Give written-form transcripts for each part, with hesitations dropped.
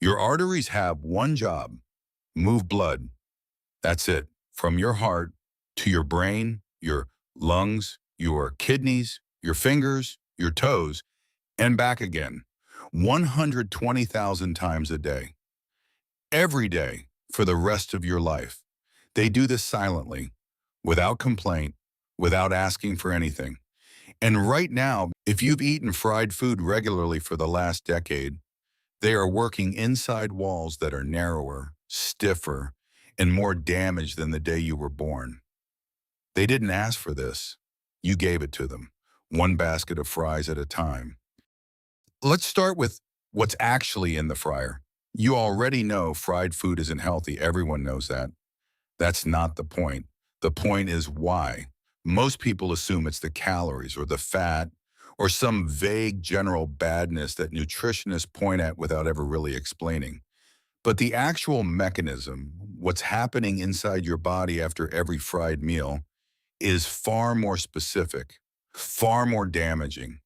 Your arteries have one job: move blood. That's it. From your heart to your brain, your lungs, your kidneys, your fingers, your toes, and back again. 120,000 times a day. Every day for the rest of your life. They do this silently, without complaint, without asking for anything. And right now, if you've eaten fried food regularly for the last decade, they are working inside walls that are narrower, stiffer, and more damaged than the day you were born. They didn't ask for this. You gave it to them, one basket of fries at a time. Let's start with what's actually in the fryer. You already know fried food isn't healthy. Everyone knows that. That's not the point. The point is why. Most people assume it's the calories or the fat or some vague general badness that nutritionists point at without ever really explaining. But the actual mechanism, what's happening inside your body after every fried meal, is far more specific, far more damaging,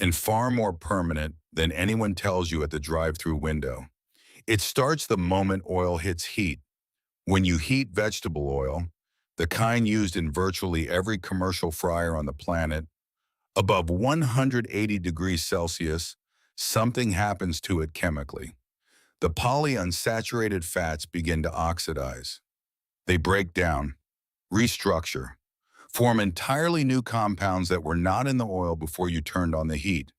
and far more permanent than anyone tells you at the drive-through window. It starts the moment oil hits heat. When you heat vegetable oil, the kind used in virtually every commercial fryer on the planet, above 180 degrees Celsius, something happens to it chemically. The polyunsaturated fats begin to oxidize. They break down, restructure, form entirely new compounds that were not in the oil before you turned on the heat.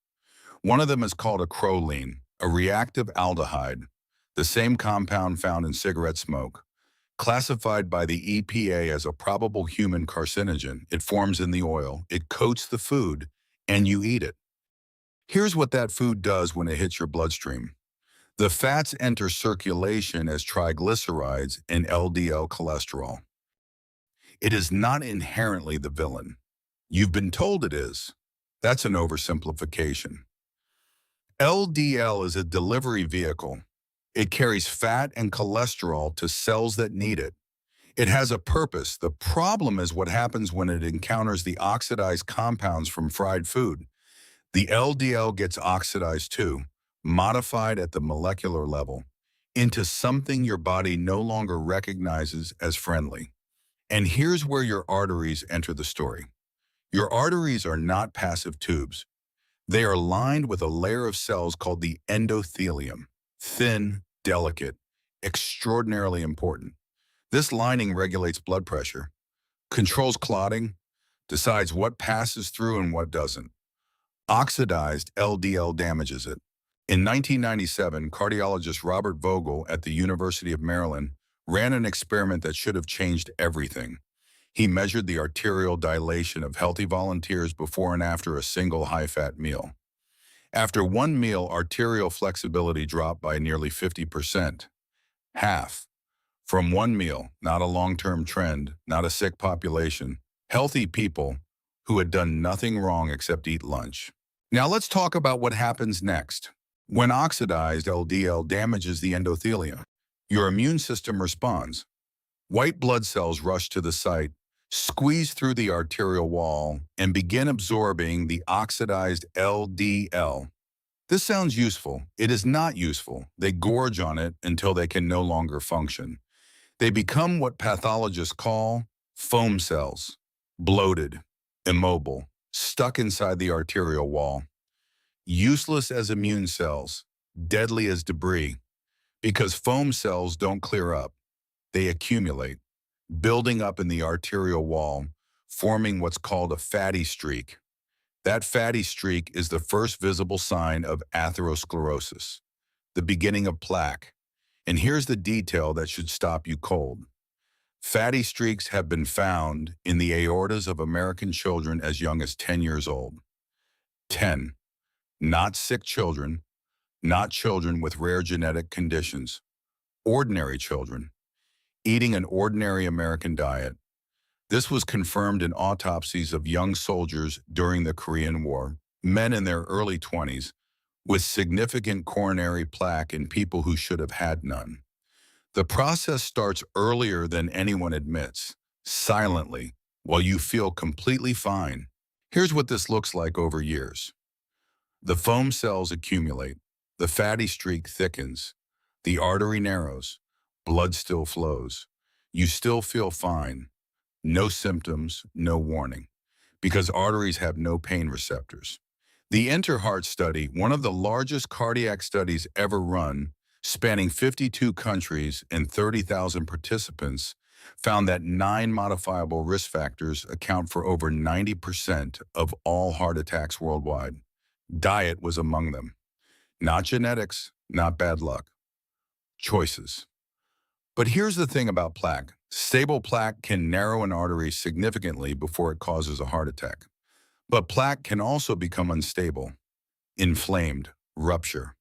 One of them is called acrolein, a reactive aldehyde, the same compound found in cigarette smoke. Classified by the EPA as a probable human carcinogen, it forms in the oil, it coats the food, and you eat it. Here's what that food does when it hits your bloodstream. The fats enter circulation as triglycerides and LDL cholesterol. It is not inherently the villain. You've been told it is. That's an oversimplification. LDL is a delivery vehicle. It carries fat and cholesterol to cells that need it. It has a purpose. The problem is what happens when it encounters the oxidized compounds from fried food. The LDL gets oxidized too, modified at the molecular level, into something your body no longer recognizes as friendly. And here's where your arteries enter the story. Your arteries are not passive tubes. They are lined with a layer of cells called the endothelium. Thin, delicate, extraordinarily important. This lining regulates blood pressure, controls clotting, decides what passes through and what doesn't. Oxidized LDL damages it. In 1997, cardiologist Robert Vogel at the University of Maryland ran an experiment that should have changed everything. He measured the arterial dilation of healthy volunteers before and after a single high-fat meal. After one meal, arterial flexibility dropped by nearly 50%. Half. From one meal, not a long-term trend, not a sick population. Healthy people who had done nothing wrong except eat lunch. Now let's talk about what happens next. When oxidized LDL damages the endothelium, your immune system responds. White blood cells rush to the site, squeeze through the arterial wall, and begin absorbing the oxidized LDL. This sounds useful. It is not useful. They gorge on it until they can no longer function. They become what pathologists call foam cells, bloated, immobile, stuck inside the arterial wall. Useless as immune cells, deadly as debris, because foam cells don't clear up. They accumulate, building up in the arterial wall, forming what's called a fatty streak. That fatty streak is the first visible sign of atherosclerosis, the beginning of plaque. And here's the detail that should stop you cold. Fatty streaks have been found in the aortas of American children as young as 10 years old. 10. Not sick children, not children with rare genetic conditions. Ordinary children, eating an ordinary American diet. This was confirmed in autopsies of young soldiers during the Korean War, men in their early 20s, with significant coronary plaque in people who should have had none. The process starts earlier than anyone admits, silently, while you feel completely fine. Here's what this looks like over years. The foam cells accumulate, the fatty streak thickens, The artery narrows, blood still flows. You still feel fine, no symptoms, no warning, because arteries have no pain receptors. The Interheart study, one of the largest cardiac studies ever run, spanning 52 countries and 30,000 participants, found that 9 modifiable risk factors account for over 90% of all heart attacks worldwide. Diet was among them. Not genetics, not bad luck. Choices. But here's the thing about plaque. Stable plaque can narrow an artery significantly before it causes a heart attack. But plaque can also become unstable, inflamed, rupture.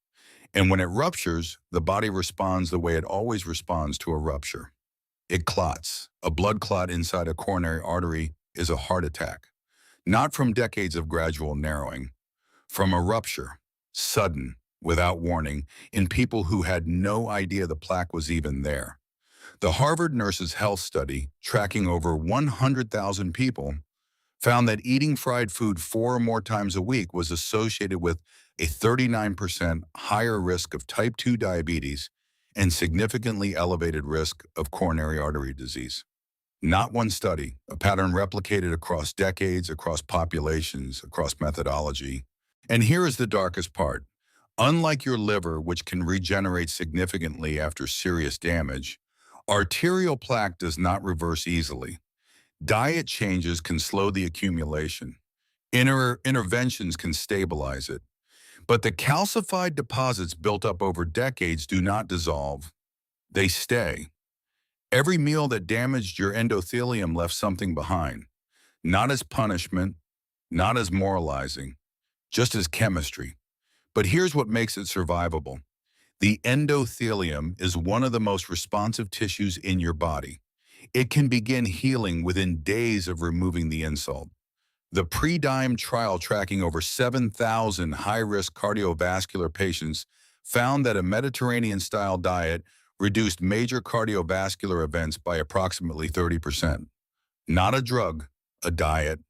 And when it ruptures, the body responds the way it always responds to a rupture. It clots. A blood clot inside a coronary artery is a heart attack. Not from decades of gradual narrowing, from a rupture, sudden, without warning, in people who had no idea the plaque was even there. The Harvard Nurses' Health Study, tracking over 100,000 people, found that eating fried food 4 or more times a week was associated with a 39% higher risk of type 2 diabetes and significantly elevated risk of coronary artery disease. Not one study, a pattern replicated across decades, across populations, across methodology. And here is the darkest part. Unlike your liver, which can regenerate significantly after serious damage, arterial plaque does not reverse easily. Diet changes can slow the accumulation. Interventions can stabilize it. But the calcified deposits built up over decades do not dissolve. They stay. Every meal that damaged your endothelium left something behind, not as punishment, not as moralizing, just as chemistry. But here's what makes it survivable. The endothelium is one of the most responsive tissues in your body. It can begin healing within days of removing the insult. The pre-DIME trial tracking over 7,000 high-risk cardiovascular patients found that a Mediterranean-style diet reduced major cardiovascular events by approximately 30%. Not a drug, a diet.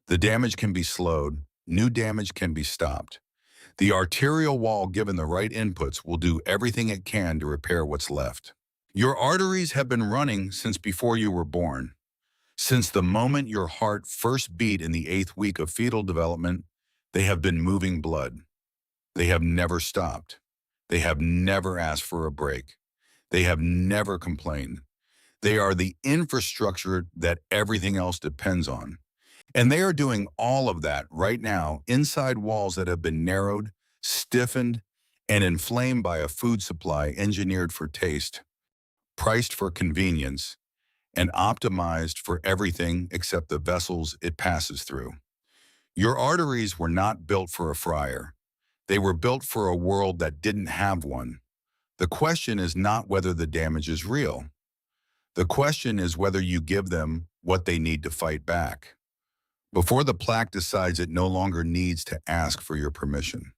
The damage can be slowed. New damage can be stopped. The arterial wall, given the right inputs, will do everything it can to repair what's left. Your arteries have been running since before you were born. Since the moment your heart first beat in the 8th week of fetal development, they have been moving blood. They have never stopped. They have never asked for a break. They have never complained. They are the infrastructure that everything else depends on. And they are doing all of that right now inside walls that have been narrowed, stiffened, and inflamed by a food supply engineered for taste, priced for convenience, and optimized for everything except the vessels it passes through. Your arteries were not built for a fryer. They were built for a world that didn't have one. The question is not whether the damage is real. The question is whether you give them what they need to fight back, before the plaque decides it no longer needs to ask for your permission.